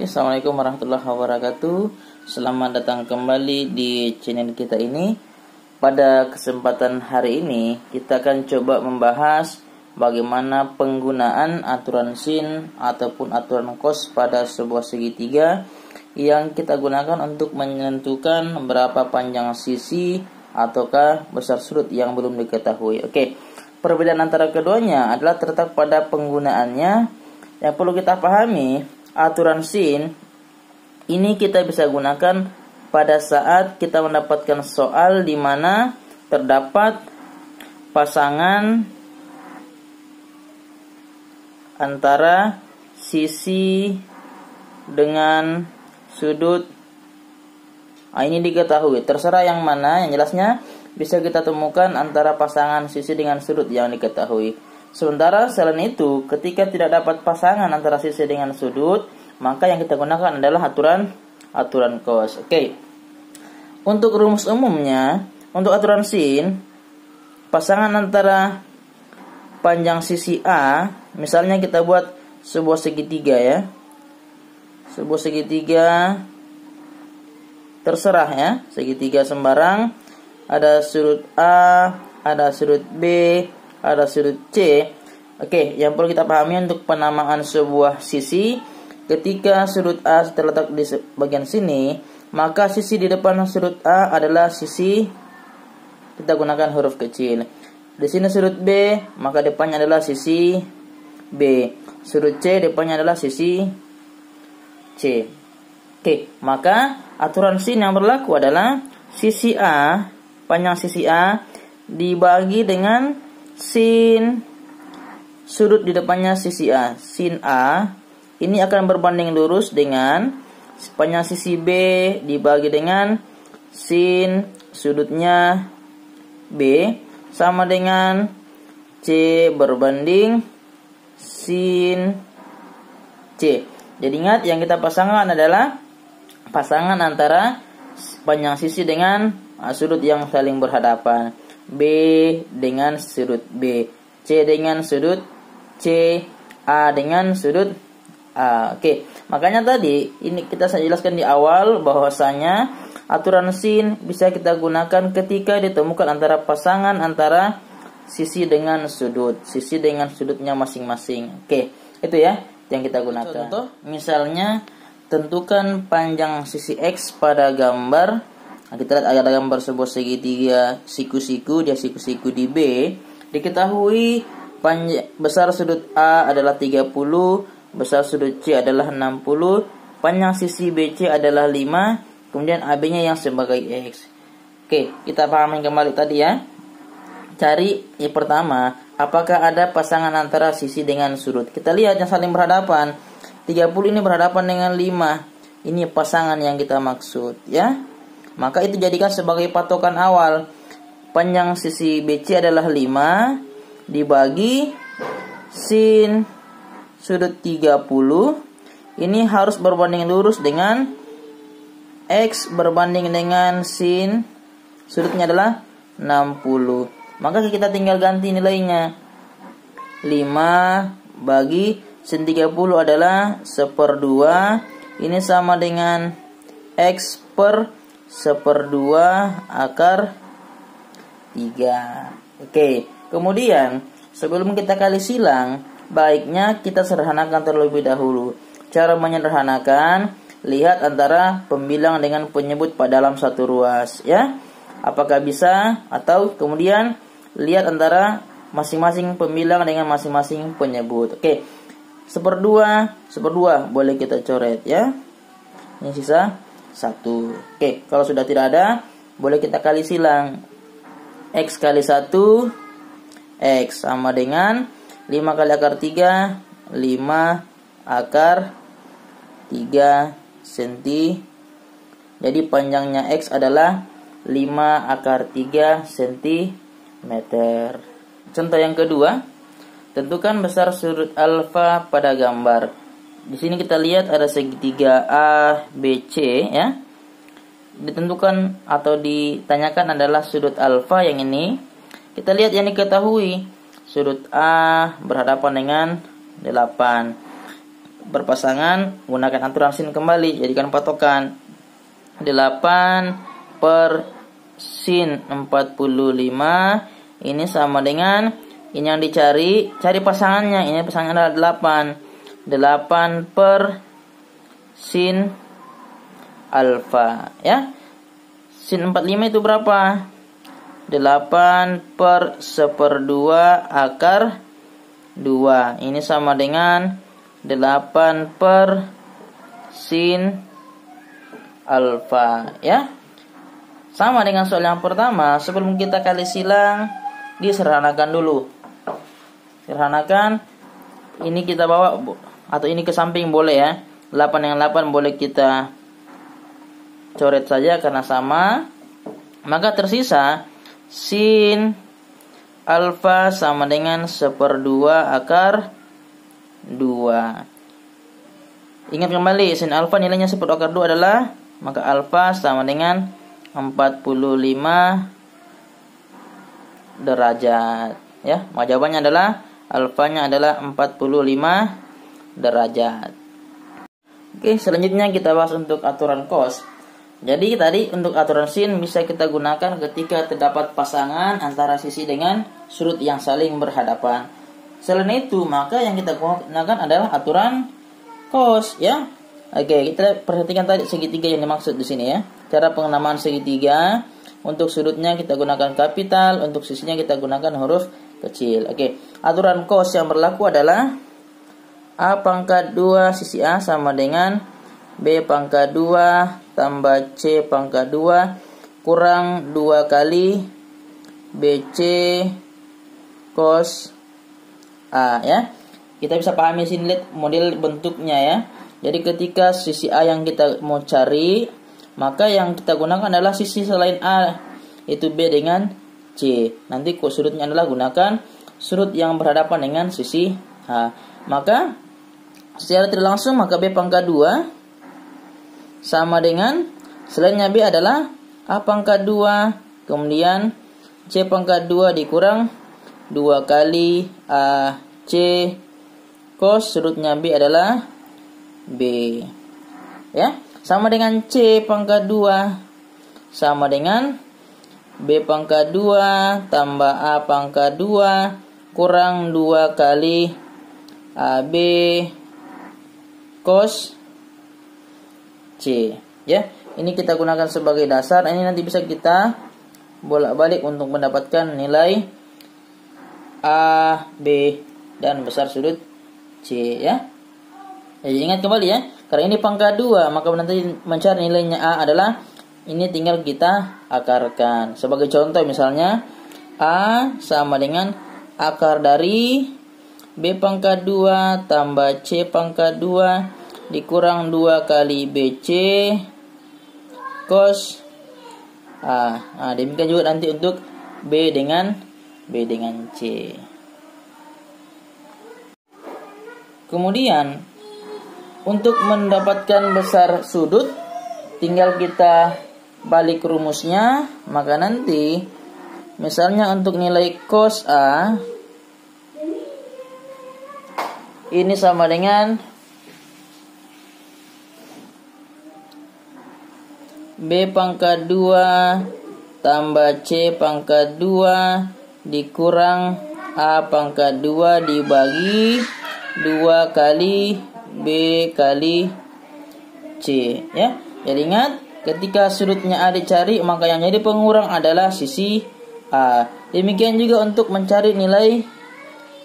Assalamualaikum warahmatullahi wabarakatuh. Selamat datang kembali di channel kita ini. Pada kesempatan hari ini kita akan coba membahas bagaimana penggunaan aturan sin ataupun aturan cos pada sebuah segitiga yang kita gunakan untuk menentukan berapa panjang sisi ataukah besar sudut yang belum diketahui. Oke, perbedaan antara keduanya adalah terletak pada penggunaannya. Yang perlu kita pahami, aturan sin ini kita bisa gunakan pada saat kita mendapatkan soal di mana terdapat pasangan antara sisi dengan sudut. Ini diketahui, terserah yang mana, yang jelasnya bisa kita temukan antara pasangan sisi dengan sudut yang diketahui. Sementara selain itu, ketika tidak dapat pasangan antara sisi dengan sudut, maka yang kita gunakan adalah aturan cos. Oke. Untuk rumus umumnya, untuk aturan sin, pasangan antara panjang sisi A, misalnya kita buat sebuah segitiga ya. Sebuah segitiga terserah ya, segitiga sembarang, ada sudut A, ada sudut B, ada sudut C. Oke, yang perlu kita pahami untuk penamaan sebuah sisi, ketika sudut A terletak di bagian sini, maka sisi di depan sudut A adalah sisi, kita gunakan huruf kecil. Di sini sudut B, maka depannya adalah sisi B. Sudut C, depannya adalah sisi C. Oke, maka aturan sin yang berlaku adalah sisi A, panjang sisi A dibagi dengan sin sudut di depannya sisi A. Sin A ini akan berbanding lurus dengan panjang sisi B dibagi dengan sin sudutnya B sama dengan C berbanding sin C. Jadi ingat, yang kita pasangkan adalah pasangan antara panjang sisi dengan sudut yang saling berhadapan. B dengan sudut B, C dengan sudut C, A dengan sudut A. Oke, makanya tadi ini kita jelaskan di awal bahwasanya aturan sin bisa kita gunakan ketika ditemukan antara pasangan antara sisi dengan sudutnya masing-masing. Oke, itu ya yang kita gunakan. Contoh, misalnya tentukan panjang sisi X pada gambar. Nah, kita lihat ada gambar sebuah segitiga siku-siku, dia siku-siku di B. Diketahui besar sudut A adalah 30, besar sudut C adalah 60, panjang sisi BC adalah 5, kemudian AB-nya yang sebagai X. Oke, kita pahami kembali tadi ya. Cari yang pertama, apakah ada pasangan antara sisi dengan sudut. Kita lihat yang saling berhadapan. 30 ini berhadapan dengan 5. Ini pasangan yang kita maksud ya. Maka itu jadikan sebagai patokan awal. Panjang sisi BC adalah 5 dibagi sin sudut 30. Ini harus berbanding lurus dengan X berbanding dengan sin sudutnya adalah 60. Maka kita tinggal ganti nilainya. 5 bagi sin 30 adalah 1/2. Ini sama dengan X per 1/2 akar 3. Oke, kemudian sebelum kita kali silang, baiknya kita sederhanakan terlebih dahulu. Cara menyederhanakan, lihat antara pembilang dengan penyebut pada dalam satu ruas ya. Apakah bisa, atau kemudian lihat antara masing-masing pembilang dengan masing-masing penyebut. Oke, 1/2 boleh kita coret ya. Ini sisa 1. Oke, kalau sudah tidak ada, boleh kita kali silang. X kali 1, X sama dengan 5 kali akar 3, 5 akar 3 cm. Jadi panjangnya X adalah 5 akar 3 cm. Contoh yang kedua, tentukan besar sudut alfa pada gambar. Di sini kita lihat ada segitiga A, B, C ya. Ditentukan atau ditanyakan adalah sudut alfa yang ini. Kita lihat yang diketahui. Sudut A berhadapan dengan 8. berpasangan, gunakan aturan sin kembali, jadikan patokan. 8 per sin 45 ini sama dengan ini yang dicari, cari pasangannya. Ini pasangannya adalah 8. 8 per sin alfa, ya. Sin 45 itu berapa? 8 per 1/2 akar 2. Ini sama dengan 8 per sin alfa, ya. Sama dengan soal yang pertama, sebelum kita kali silang, disederhanakan dulu. Sederhanakan, ini kita bawa atau ini ke samping boleh ya. 8 dengan 8 boleh kita coret saja karena sama. Maka tersisa sin alfa sama dengan 1/2 akar 2. Ingat kembali, sin alfa nilainya 1/2 akar 2 adalah, maka alfa sama dengan 45 derajat, ya. Maka jawabannya adalah alfanya adalah 45 derajat. Oke, selanjutnya kita bahas untuk aturan cos. Jadi tadi untuk aturan sin bisa kita gunakan ketika terdapat pasangan antara sisi dengan sudut yang saling berhadapan. Selain itu, maka yang kita gunakan adalah aturan cos, ya. Oke, kita perhatikan tadi segitiga yang dimaksud di sini, ya. Cara pengenamaan segitiga, untuk sudutnya kita gunakan kapital, untuk sisinya kita gunakan huruf kecil. Oke, aturan cos yang berlaku adalah A pangkat 2 sisi A sama dengan B pangkat 2 tambah C pangkat 2 kurang 2 kali BC cos A, ya. Kita bisa pahami sini, lihat model bentuknya, ya. Jadi ketika sisi A yang kita mau cari, maka yang kita gunakan adalah sisi selain A, yaitu B dengan C. Nanti sudutnya adalah gunakan sudut yang berhadapan dengan sisi A. Maka secara tidak langsung, maka B pangkat 2 sama dengan selainnya B adalah A pangkat 2, kemudian C pangkat 2 dikurang 2 kali AC cos sudutnya B adalah B, ya. Sama dengan C pangkat 2 sama dengan B pangkat 2 tambah A pangkat 2 kurang 2 kali AB cos C, ya. Ini kita gunakan sebagai dasar. Ini nanti bisa kita bolak-balik untuk mendapatkan nilai A, B dan besar sudut C, ya. Jadi ingat kembali, ya. Karena ini pangkat 2, maka nanti mencari nilainya A adalah ini tinggal kita akarkan. Sebagai contoh misalnya A sama dengan akar dari B pangkat 2 tambah C pangkat 2 dikurang 2 kali BC cos A. Nah, demikian juga nanti untuk B dengan C. Kemudian untuk mendapatkan besar sudut tinggal kita balik rumusnya. Maka nanti misalnya untuk nilai cos A ini sama dengan B pangkat 2 tambah C pangkat 2 dikurang A pangkat 2 dibagi 2 kali B kali C, ya. Jadi ingat, ketika sudutnya A dicari, maka yang jadi pengurang adalah sisi A. Demikian juga untuk mencari nilai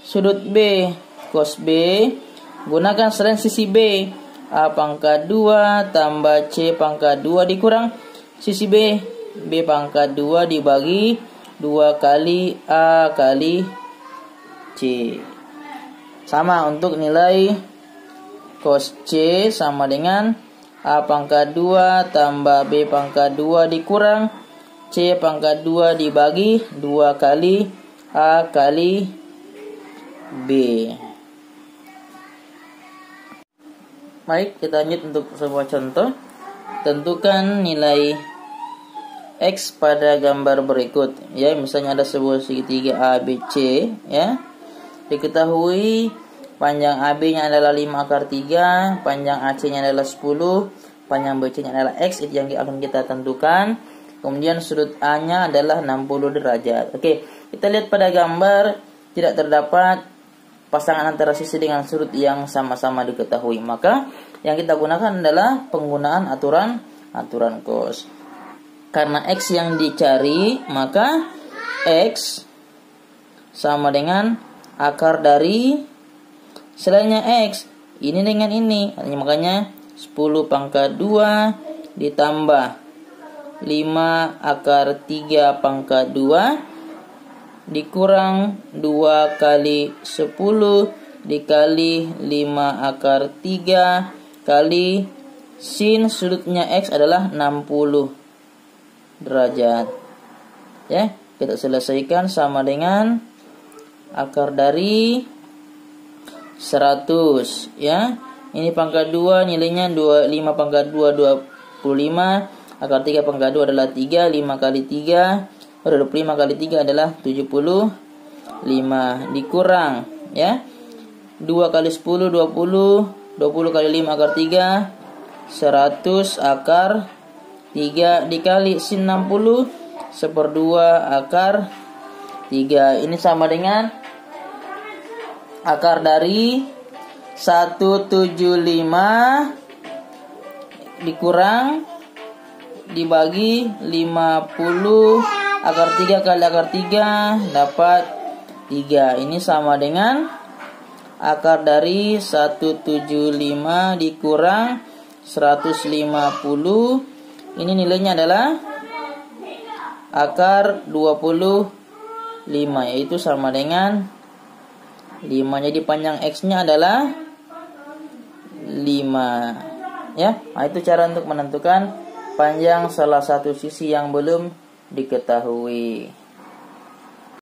sudut B, cos B, gunakan selain sisi B, A pangkat 2 tambah C pangkat 2 dikurang sisi B, B pangkat 2 dibagi 2 kali A kali C. Sama untuk nilai cos C sama dengan A pangkat 2 tambah B pangkat 2 dikurang C pangkat 2 dibagi 2 kali A kali B. Baik, kita lanjut untuk sebuah contoh. Tentukan nilai X pada gambar berikut. Ya, misalnya ada sebuah segitiga ABC, ya. Diketahui panjang AB-nya adalah 5 akar 3, panjang AC-nya adalah 10, panjang BC-nya adalah X, itu yang akan kita tentukan. Kemudian sudut A-nya adalah 60 derajat. Oke, kita lihat pada gambar, tidak terdapat pasangan antara sisi dengan sudut yang sama-sama diketahui. Maka yang kita gunakan adalah penggunaan aturan cos. Karena X yang dicari, maka X sama dengan akar dari selainnya X, ini dengan ini. Makanya 10 pangkat 2 ditambah 5 akar 3 pangkat 2 dikurang 2 kali 10 dikali 5 akar 3 kali sin sudutnya X adalah 60 derajat. Ya, kita selesaikan sama dengan akar dari 100, ya. Ini pangkat 2 nilainya 5 pangkat 2 25, akar 3 pangkat 2 adalah 3, 5 kali 3 25 kali 3 adalah 75 dikurang, ya. 2 kali 10 20, 20 kali 5 akar 3 100 akar 3 dikali sin 60 1/2 akar 3. Ini sama dengan akar dari 175 dikurang dibagi 50 akar 3 kali akar 3 dapat 3. Ini sama dengan akar dari 175 dikurang 150. Ini nilainya adalah akar 25, yaitu sama dengan 5. Jadi panjang X-nya adalah 5. Ya, nah, itu cara untuk menentukan panjang salah satu sisi yang belum diketahui.